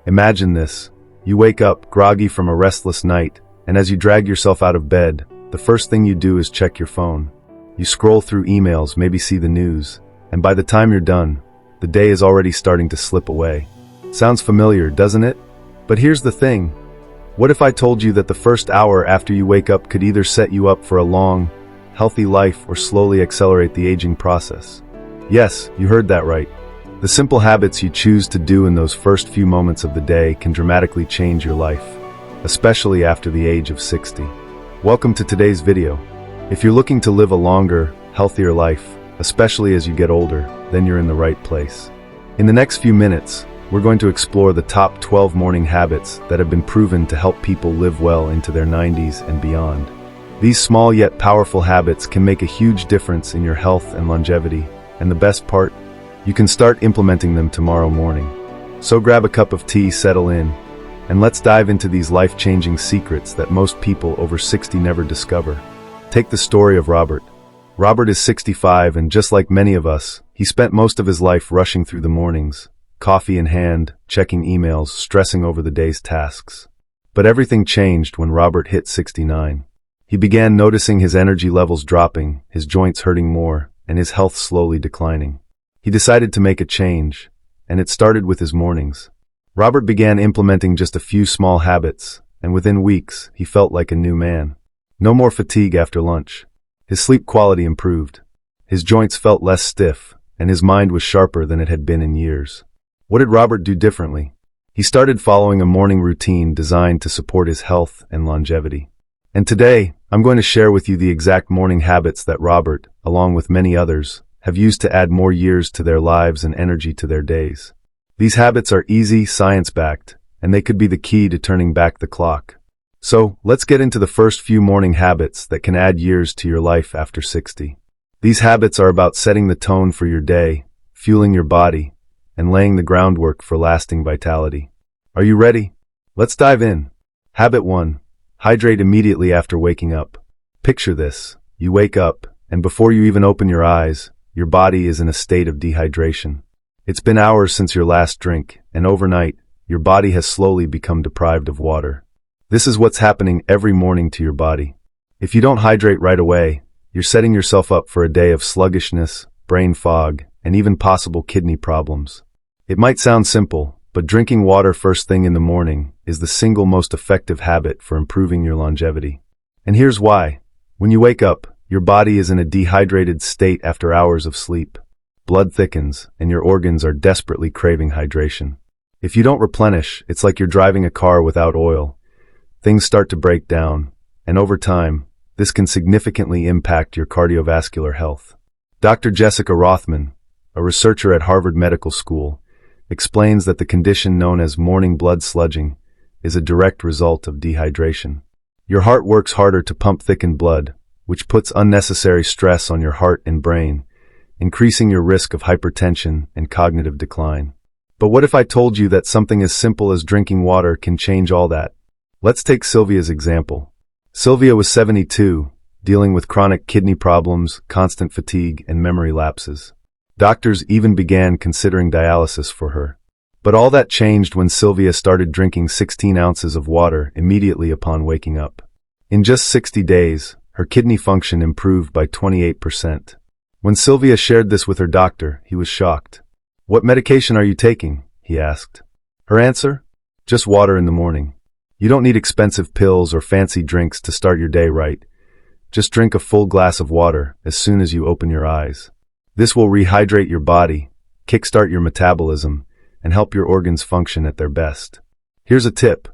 Imagine this. You wake up, groggy from a restless night, and as you drag yourself out of bed, the first thing you do is check your phone. You scroll through emails, maybe see the news, and by the time you're done, the day is already starting to slip away. Sounds familiar, doesn't it? But here's the thing. What if I told you that the first hour after you wake up could either set you up for a long, healthy life or slowly accelerate the aging process? Yes, you heard that right. The simple habits you choose to do in those first few moments of the day can dramatically change your life, especially after the age of 60. Welcome to today's video. If you're looking to live a longer, healthier life, especially as you get older, then you're in the right place. In the next few minutes, we're going to explore the top 12 morning habits that have been proven to help people live well into their 90s and beyond. These small yet powerful habits can make a huge difference in your health and longevity, and the best part? You can start implementing them tomorrow morning. So grab a cup of tea, settle in, and let's dive into these life-changing secrets that most people over 60 never discover. Take the story of Robert. Robert is 65, and just like many of us, he spent most of his life rushing through the mornings, coffee in hand, checking emails, stressing over the day's tasks. But everything changed when Robert hit 69. He began noticing his energy levels dropping, his joints hurting more, and his health slowly declining. He decided to make a change, and it started with his mornings. Robert began implementing just a few small habits, and within weeks, he felt like a new man. No more fatigue after lunch. His sleep quality improved. His joints felt less stiff, and his mind was sharper than it had been in years. What did Robert do differently? He started following a morning routine designed to support his health and longevity. And today, I'm going to share with you the exact morning habits that Robert, along with many others, have used to add more years to their lives and energy to their days. These habits are easy, science-backed, and they could be the key to turning back the clock. So, let's get into the first few morning habits that can add years to your life after 60. These habits are about setting the tone for your day, fueling your body, and laying the groundwork for lasting vitality. Are you ready? Let's dive in. Habit 1. Hydrate immediately after waking up. Picture this. You wake up, and before you even open your eyes, your body is in a state of dehydration. It's been hours since your last drink, and overnight, your body has slowly become deprived of water. This is what's happening every morning to your body. If you don't hydrate right away, you're setting yourself up for a day of sluggishness, brain fog, and even possible kidney problems. It might sound simple, but drinking water first thing in the morning is the single most effective habit for improving your longevity. And here's why. When you wake up, your body is in a dehydrated state after hours of sleep. Blood thickens, and your organs are desperately craving hydration. If you don't replenish, it's like you're driving a car without oil. Things start to break down, and over time, this can significantly impact your cardiovascular health. Dr. Jessica Rothman, a researcher at Harvard Medical School, explains that the condition known as morning blood sludging is a direct result of dehydration. Your heart works harder to pump thickened blood, which puts unnecessary stress on your heart and brain, increasing your risk of hypertension and cognitive decline. But what if I told you that something as simple as drinking water can change all that? Let's take Sylvia's example. Sylvia was 72, dealing with chronic kidney problems, constant fatigue, and memory lapses. Doctors even began considering dialysis for her. But all that changed when Sylvia started drinking 16 ounces of water immediately upon waking up. In just 60 days, her kidney function improved by 28%. When Sylvia shared this with her doctor, he was shocked. "What medication are you taking?" he asked. Her answer? Just water in the morning. You don't need expensive pills or fancy drinks to start your day right. Just drink a full glass of water as soon as you open your eyes. This will rehydrate your body, kickstart your metabolism, and help your organs function at their best. Here's a tip.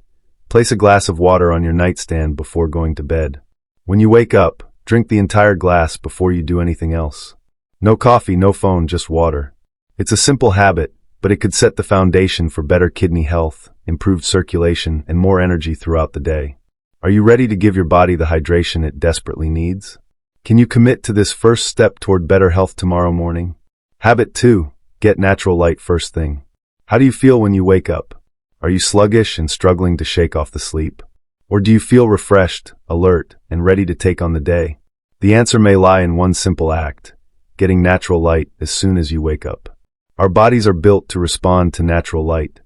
Place a glass of water on your nightstand before going to bed. When you wake up, drink the entire glass before you do anything else. No coffee, no phone, just water. It's a simple habit, but it could set the foundation for better kidney health, improved circulation, and more energy throughout the day. Are you ready to give your body the hydration it desperately needs? Can you commit to this first step toward better health tomorrow morning? Habit 2. Get natural light first thing. How do you feel when you wake up? Are you sluggish and struggling to shake off the sleep? Or do you feel refreshed, alert, and ready to take on the day? The answer may lie in one simple act: getting natural light as soon as you wake up. Our bodies are built to respond to natural light.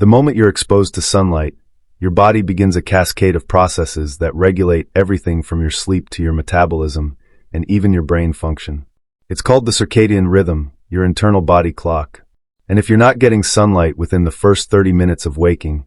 The moment you're exposed to sunlight, your body begins a cascade of processes that regulate everything from your sleep to your metabolism and even your brain function. It's called the circadian rhythm, your internal body clock. And if you're not getting sunlight within the first 30 minutes of waking,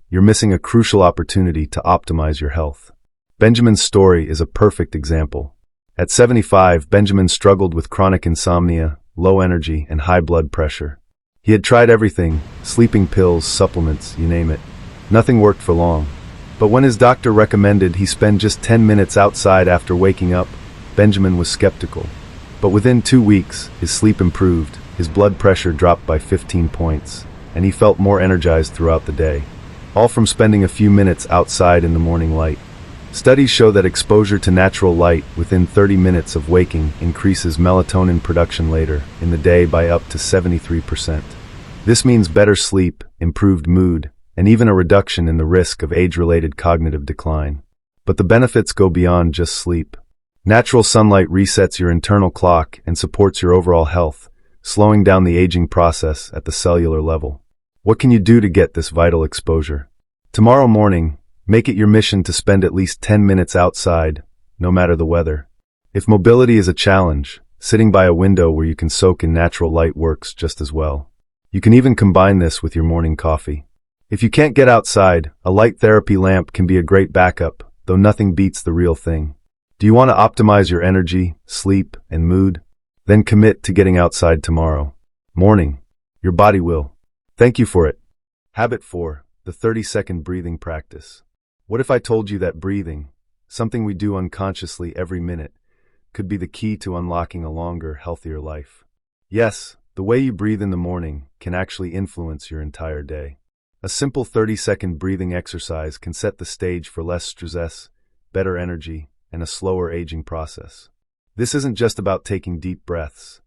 you're missing a crucial opportunity to optimize your health. Benjamin's story is a perfect example. At 75, Benjamin struggled with chronic insomnia, low energy, and high blood pressure. He had tried everything, sleeping pills, supplements, you name it. Nothing worked for long. But when his doctor recommended he spend just 10 minutes outside after waking up, Benjamin was skeptical. But within 2 weeks, his sleep improved, his blood pressure dropped by 15 points, and he felt more energized throughout the day. All from spending a few minutes outside in the morning light. Studies show that exposure to natural light within 30 minutes of waking increases melatonin production later in the day by up to 73%. This means better sleep, improved mood, and even a reduction in the risk of age-related cognitive decline. But the benefits go beyond just sleep. Natural sunlight resets your internal clock and supports your overall health, slowing down the aging process at the cellular level. What can you do to get this vital exposure? Tomorrow morning, make it your mission to spend at least 10 minutes outside, no matter the weather. If mobility is a challenge, sitting by a window where you can soak in natural light works just as well. You can even combine this with your morning coffee. If you can't get outside, a light therapy lamp can be a great backup, though nothing beats the real thing. Do you want to optimize your energy, sleep, and mood? Then commit to getting outside tomorrow morning. Your body will thank you for it. Habit 4, the 30-second breathing practice. What if I told you that breathing, something we do unconsciously every minute, could be the key to unlocking a longer, healthier life? Yes, the way you breathe in the morning can actually influence your entire day. A simple 30-second breathing exercise can set the stage for less stress, better energy, and a slower aging process. This isn't just about taking deep breaths.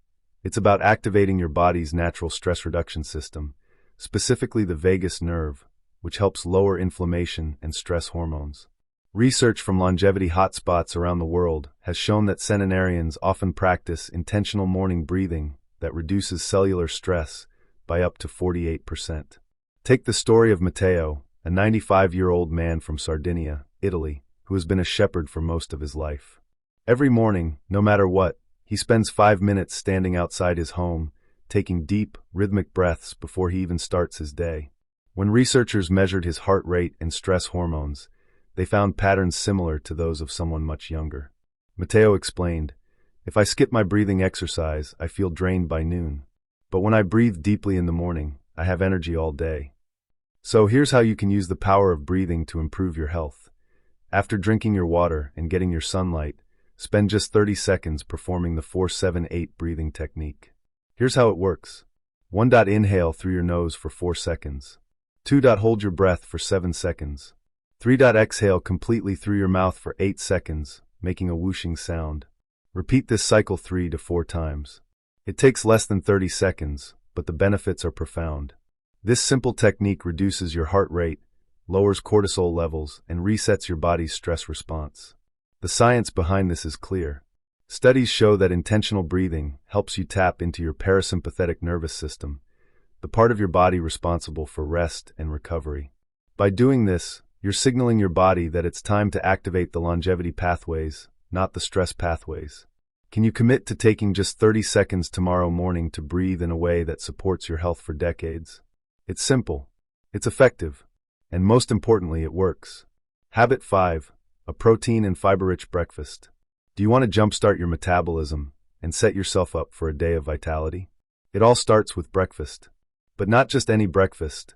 It's about activating your body's natural stress reduction system, specifically the vagus nerve, which helps lower inflammation and stress hormones. Research from longevity hotspots around the world has shown that centenarians often practice intentional morning breathing that reduces cellular stress by up to 48%. Take the story of Matteo, a 95-year-old man from Sardinia, Italy, who has been a shepherd for most of his life. Every morning, no matter what, he spends 5 minutes standing outside his home, taking deep, rhythmic breaths before he even starts his day. When researchers measured his heart rate and stress hormones, they found patterns similar to those of someone much younger. Matteo explained, "If I skip my breathing exercise, I feel drained by noon. But when I breathe deeply in the morning, I have energy all day." So here's how you can use the power of breathing to improve your health. After drinking your water and getting your sunlight, spend just 30 seconds performing the 4-7-8 breathing technique. Here's how it works. 1. Inhale through your nose for 4 seconds. 2. Hold your breath for 7 seconds. 3. Exhale completely through your mouth for 8 seconds, making a whooshing sound. Repeat this cycle 3 to 4 times. It takes less than 30 seconds, but the benefits are profound. This simple technique reduces your heart rate, lowers cortisol levels, and resets your body's stress response. The science behind this is clear. Studies show that intentional breathing helps you tap into your parasympathetic nervous system, the part of your body responsible for rest and recovery. By doing this, you're signaling your body that it's time to activate the longevity pathways, not the stress pathways. Can you commit to taking just 30 seconds tomorrow morning to breathe in a way that supports your health for decades? It's simple, it's effective, and most importantly, it works. Habit 5, a protein and fiber-rich breakfast. Do you want to jumpstart your metabolism and set yourself up for a day of vitality? It all starts with breakfast. But not just any breakfast,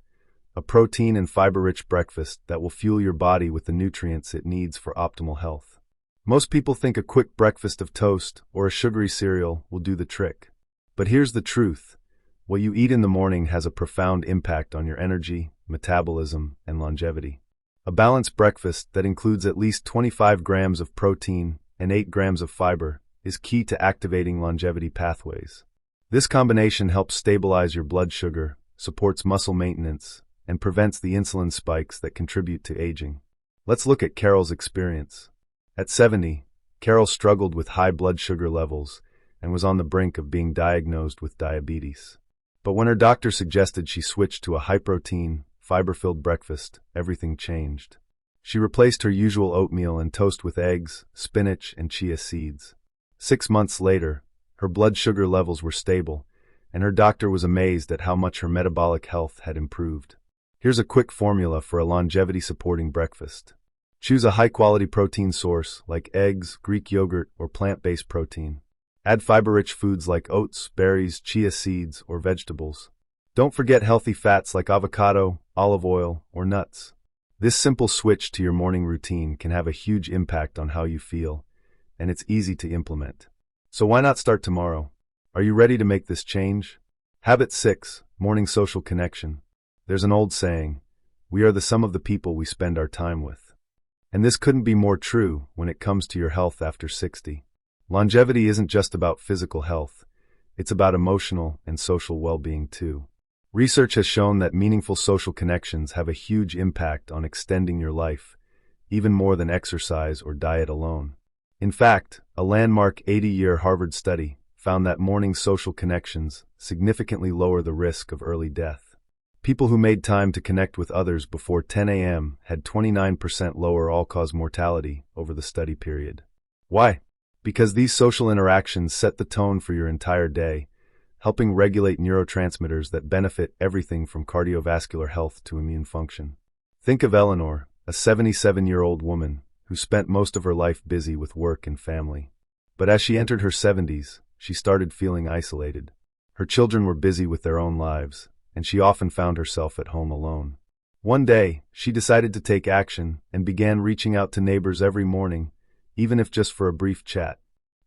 a protein and fiber-rich breakfast that will fuel your body with the nutrients it needs for optimal health. Most people think a quick breakfast of toast or a sugary cereal will do the trick. But here's the truth. What you eat in the morning has a profound impact on your energy, metabolism, and longevity. A balanced breakfast that includes at least 25 grams of protein and 8 grams of fiber is key to activating longevity pathways. This combination helps stabilize your blood sugar, supports muscle maintenance, and prevents the insulin spikes that contribute to aging. Let's look at Carol's experience. At 70, Carol struggled with high blood sugar levels and was on the brink of being diagnosed with diabetes. But when her doctor suggested she switch to a high-protein, fiber-filled breakfast, everything changed. She replaced her usual oatmeal and toast with eggs, spinach, and chia seeds. 6 months later, her blood sugar levels were stable, and her doctor was amazed at how much her metabolic health had improved. Here's a quick formula for a longevity-supporting breakfast. Choose a high-quality protein source like eggs, Greek yogurt, or plant-based protein. Add fiber-rich foods like oats, berries, chia seeds, or vegetables. Don't forget healthy fats like avocado, olive oil, or nuts. This simple switch to your morning routine can have a huge impact on how you feel, and it's easy to implement. So why not start tomorrow? Are you ready to make this change? Habit 6. Morning social connection. There's an old saying, we are the sum of the people we spend our time with. And this couldn't be more true when it comes to your health after 60. Longevity isn't just about physical health, it's about emotional and social well-being too. Research has shown that meaningful social connections have a huge impact on extending your life, even more than exercise or diet alone. In fact, a landmark 80-year Harvard study found that morning social connections significantly lower the risk of early death. People who made time to connect with others before 10 a.m. had 29% lower all-cause mortality over the study period. Why? Because these social interactions set the tone for your entire day, helping regulate neurotransmitters that benefit everything from cardiovascular health to immune function. Think of Eleanor, a 77-year-old woman who spent most of her life busy with work and family. But as she entered her 70s, she started feeling isolated. Her children were busy with their own lives, and she often found herself at home alone. One day, she decided to take action and began reaching out to neighbors every morning, even if just for a brief chat.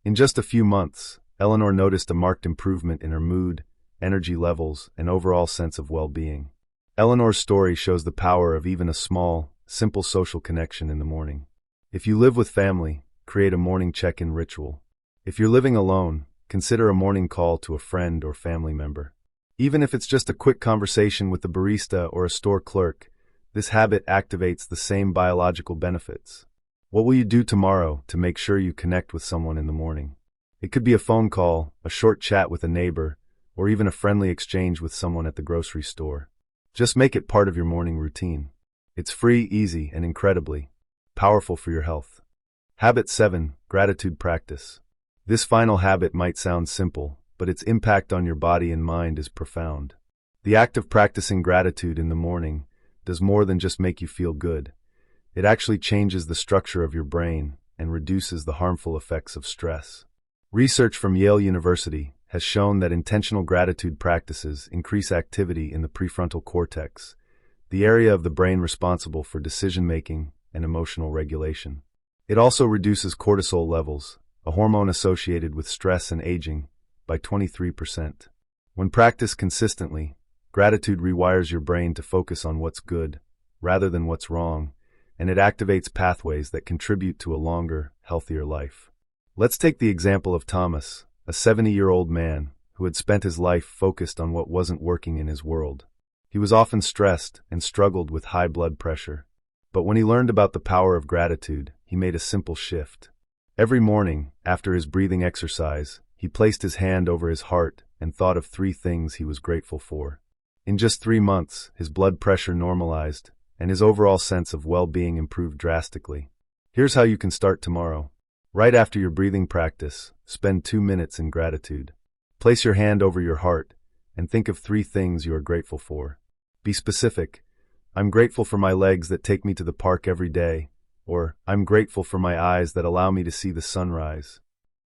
In just a few months, Eleanor noticed a marked improvement in her mood, energy levels, and overall sense of well-being. Eleanor's story shows the power of even a small, simple social connection in the morning. If you live with family, create a morning check-in ritual. If you're living alone, consider a morning call to a friend or family member. Even if it's just a quick conversation with the barista or a store clerk, this habit activates the same biological benefits. What will you do tomorrow to make sure you connect with someone in the morning? It could be a phone call, a short chat with a neighbor, or even a friendly exchange with someone at the grocery store. Just make it part of your morning routine. It's free, easy, and incredibly powerful for your health. Habit 7. Gratitude practice. This final habit might sound simple, but its impact on your body and mind is profound. The act of practicing gratitude in the morning does more than just make you feel good. It actually changes the structure of your brain and reduces the harmful effects of stress. Research from Yale University has shown that intentional gratitude practices increase activity in the prefrontal cortex, the area of the brain responsible for decision-making and emotional regulation. It also reduces cortisol levels, a hormone associated with stress and aging, by 23%. When practiced consistently, gratitude rewires your brain to focus on what's good, rather than what's wrong, and it activates pathways that contribute to a longer, healthier life. Let's take the example of Thomas, a 70-year-old man who had spent his life focused on what wasn't working in his world. He was often stressed and struggled with high blood pressure. But when he learned about the power of gratitude, he made a simple shift. Every morning, after his breathing exercise, he placed his hand over his heart and thought of 3 things he was grateful for. In just 3 months, his blood pressure normalized, and his overall sense of well-being improved drastically. Here's how you can start tomorrow. Right after your breathing practice, spend 2 minutes in gratitude. Place your hand over your heart and think of 3 things you are grateful for. Be specific. I'm grateful for my legs that take me to the park every day, or I'm grateful for my eyes that allow me to see the sunrise.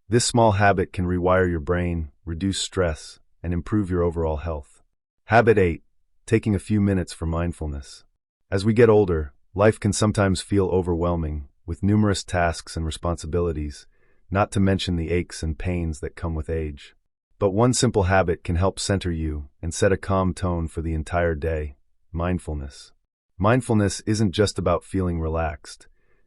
This small habit can rewire your brain, reduce stress, and improve your overall health. Habit 8. Taking a few minutes for mindfulness. As we get older, life can sometimes feel overwhelming, with numerous tasks and responsibilities, not to mention the aches and pains that come with age. But one simple habit can help center you and set a calm tone for the entire day: mindfulness. Mindfulness isn't just about feeling relaxed.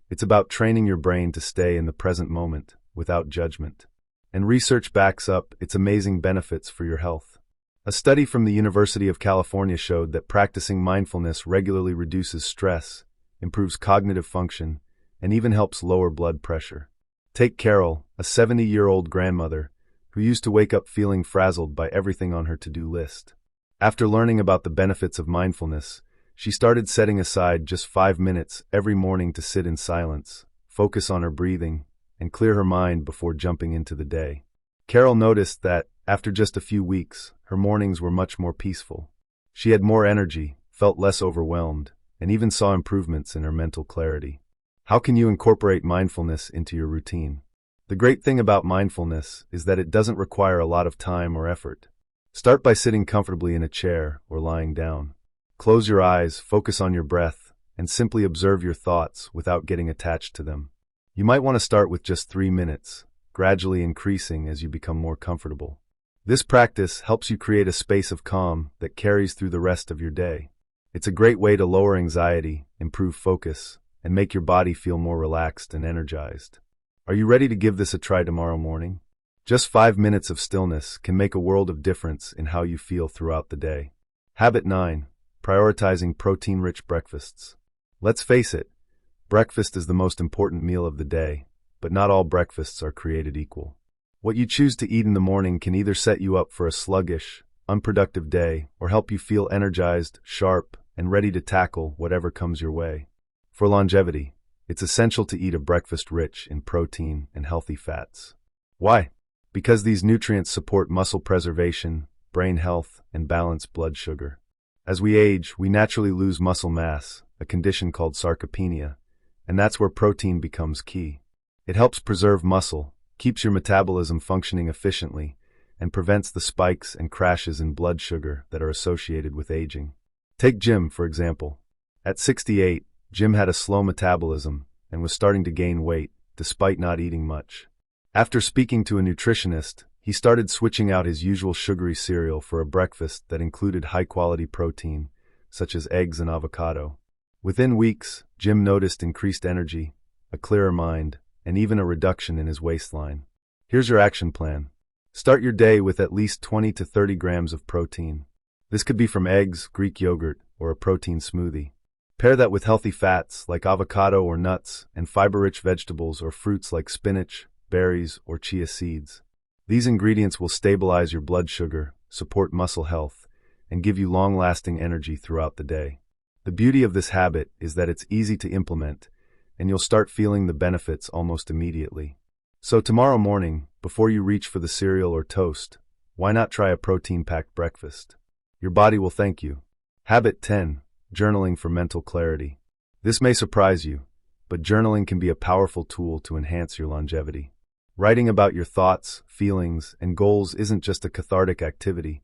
It's about training your brain to stay in the present moment, without judgment. And research backs up its amazing benefits for your health. A study from the University of California showed that practicing mindfulness regularly reduces stress, improves cognitive function, and even helps lower blood pressure. Take Carol, a 70-year-old grandmother, who used to wake up feeling frazzled by everything on her to-do list. After learning about the benefits of mindfulness, She started setting aside just 5 minutes every morning to sit in silence, focus on her breathing, and clear her mind before jumping into the day. Carol noticed that, after just a few weeks, her mornings were much more peaceful. She had more energy, felt less overwhelmed, and even saw improvements in her mental clarity. How can you incorporate mindfulness into your routine? The great thing about mindfulness is that it doesn't require a lot of time or effort. Start by sitting comfortably in a chair or lying down. Close your eyes, focus on your breath, and simply observe your thoughts without getting attached to them. You might want to start with just 3 minutes, gradually increasing as you become more comfortable. This practice helps you create a space of calm that carries through the rest of your day. It's a great way to lower anxiety, improve focus, and make your body feel more relaxed and energized. Are you ready to give this a try tomorrow morning? Just 5 minutes of stillness can make a world of difference in how you feel throughout the day. Habit 9. Prioritizing protein-rich breakfasts. Let's face it, breakfast is the most important meal of the day, but not all breakfasts are created equal. What you choose to eat in the morning can either set you up for a sluggish, unproductive day or help you feel energized, sharp, and ready to tackle whatever comes your way. For longevity, it's essential to eat a breakfast rich in protein and healthy fats. Why? Because these nutrients support muscle preservation, brain health, and balanced blood sugar. As we age, we naturally lose muscle mass, a condition called sarcopenia, and that's where protein becomes key. It helps preserve muscle, keeps your metabolism functioning efficiently, and prevents the spikes and crashes in blood sugar that are associated with aging. Take Jim, for example. At 68, Jim had a slow metabolism and was starting to gain weight, despite not eating much. After speaking to a nutritionist, he started switching out his usual sugary cereal for a breakfast that included high-quality protein, such as eggs and avocado. Within weeks, Jim noticed increased energy, a clearer mind, and even a reduction in his waistline. Here's your action plan. Start your day with at least 20 to 30 grams of protein. This could be from eggs, Greek yogurt, or a protein smoothie. Pair that with healthy fats like avocado or nuts and fiber-rich vegetables or fruits like spinach, berries, or chia seeds. These ingredients will stabilize your blood sugar, support muscle health, and give you long-lasting energy throughout the day. The beauty of this habit is that it's easy to implement, and you'll start feeling the benefits almost immediately. So tomorrow morning, before you reach for the cereal or toast, why not try a protein-packed breakfast? Your body will thank you. Habit 10. Journaling for mental clarity. This may surprise you, but journaling can be a powerful tool to enhance your longevity. Writing about your thoughts, feelings, and goals isn't just a cathartic activity.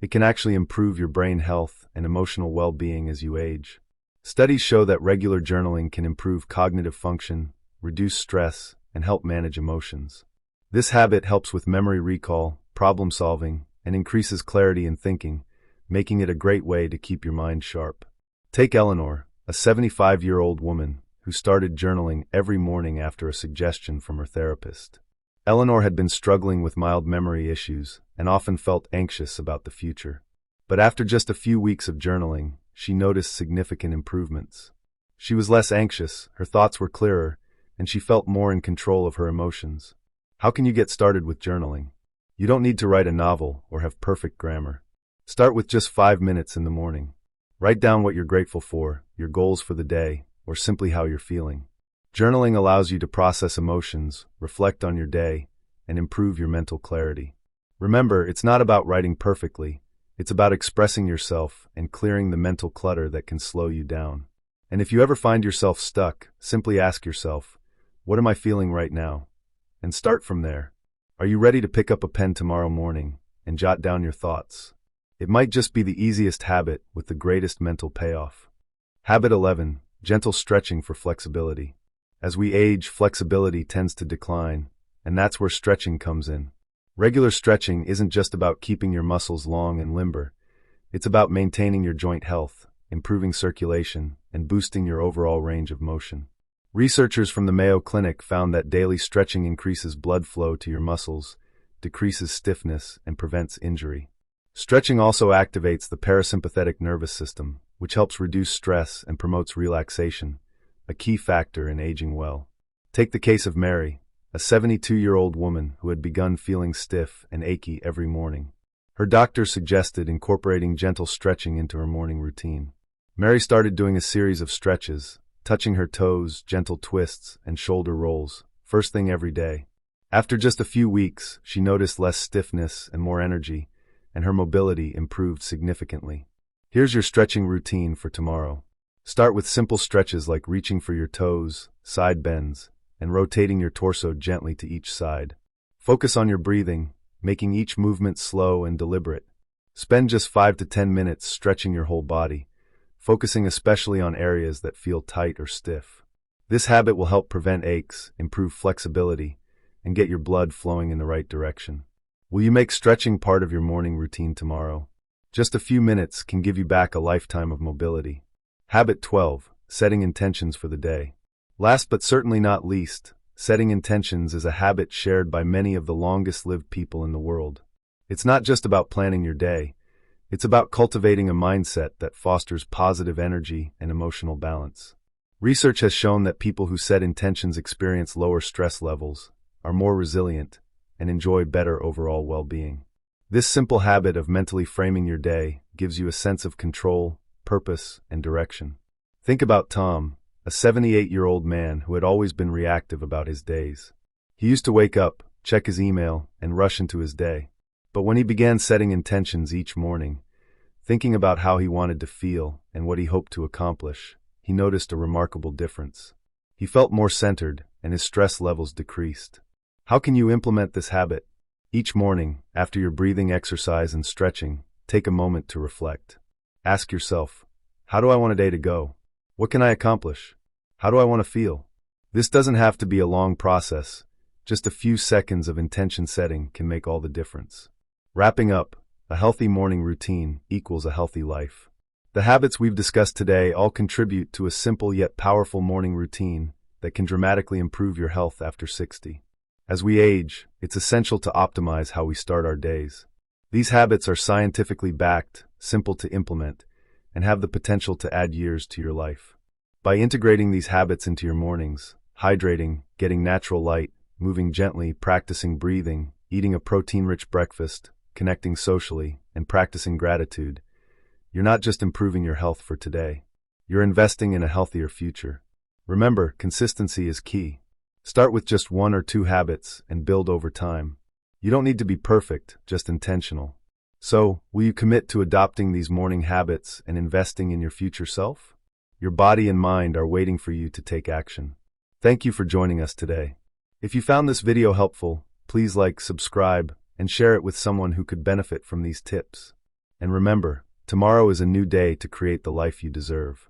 It can actually improve your brain health and emotional well-being as you age. Studies show that regular journaling can improve cognitive function, reduce stress, and help manage emotions. This habit helps with memory recall, problem solving, and increases clarity in thinking, making it a great way to keep your mind sharp. Take Eleanor, a 75-year-old woman who started journaling every morning after a suggestion from her therapist. Eleanor had been struggling with mild memory issues and often felt anxious about the future. But after just a few weeks of journaling, she noticed significant improvements. She was less anxious, her thoughts were clearer, and she felt more in control of her emotions. How can you get started with journaling? You don't need to write a novel or have perfect grammar. Start with just 5 minutes in the morning. Write down what you're grateful for, your goals for the day, or simply how you're feeling. Journaling allows you to process emotions, reflect on your day, and improve your mental clarity. Remember, it's not about writing perfectly. It's about expressing yourself and clearing the mental clutter that can slow you down. And if you ever find yourself stuck, simply ask yourself, what am I feeling right now? And start from there. Are you ready to pick up a pen tomorrow morning and jot down your thoughts? It might just be the easiest habit with the greatest mental payoff. Habit 11. Gentle stretching for flexibility. As we age, flexibility tends to decline, and that's where stretching comes in. Regular stretching isn't just about keeping your muscles long and limber. It's about maintaining your joint health, improving circulation, and boosting your overall range of motion. Researchers from the Mayo Clinic found that daily stretching increases blood flow to your muscles, decreases stiffness, and prevents injury. Stretching also activates the parasympathetic nervous system, which helps reduce stress and promotes relaxation, a key factor in aging well. Take the case of Mary, a 72-year-old woman who had begun feeling stiff and achy every morning. Her doctor suggested incorporating gentle stretching into her morning routine. Mary started doing a series of stretches, touching her toes, gentle twists, and shoulder rolls, first thing every day. After just a few weeks, she noticed less stiffness and more energy, and her mobility improved significantly. Here's your stretching routine for tomorrow. Start with simple stretches like reaching for your toes, side bends, and rotating your torso gently to each side. Focus on your breathing, making each movement slow and deliberate. Spend just 5 to 10 minutes stretching your whole body, focusing especially on areas that feel tight or stiff. This habit will help prevent aches, improve flexibility, and get your blood flowing in the right direction. Will you make stretching part of your morning routine tomorrow? Just a few minutes can give you back a lifetime of mobility. Habit 12. Setting intentions for the day. Last but certainly not least, setting intentions is a habit shared by many of the longest-lived people in the world. It's not just about planning your day. It's about cultivating a mindset that fosters positive energy and emotional balance. Research has shown that people who set intentions experience lower stress levels, are more resilient, and enjoy better overall well-being. This simple habit of mentally framing your day gives you a sense of control, purpose, and direction. Think about Tom, a 78-year-old man who had always been reactive about his days. He used to wake up, check his email, and rush into his day. But when he began setting intentions each morning, thinking about how he wanted to feel and what he hoped to accomplish, he noticed a remarkable difference. He felt more centered, and his stress levels decreased. How can you implement this habit? Each morning, after your breathing exercise and stretching, take a moment to reflect. Ask yourself, how do I want a day to go? What can I accomplish? How do I want to feel? This doesn't have to be a long process. Just a few seconds of intention setting can make all the difference. Wrapping up, a healthy morning routine equals a healthy life. The habits we've discussed today all contribute to a simple yet powerful morning routine that can dramatically improve your health after 60. As we age, it's essential to optimize how we start our days. These habits are scientifically backed, simple to implement, and have the potential to add years to your life. By integrating these habits into your mornings, hydrating, getting natural light, moving gently, practicing breathing, eating a protein-rich breakfast, connecting socially, and practicing gratitude, you're not just improving your health for today. You're investing in a healthier future. Remember, consistency is key. Start with just 1 or 2 habits and build over time. You don't need to be perfect, just intentional. So, will you commit to adopting these morning habits and investing in your future self? Your body and mind are waiting for you to take action. Thank you for joining us today. If you found this video helpful, please like, subscribe, and share it with someone who could benefit from these tips. And remember, tomorrow is a new day to create the life you deserve.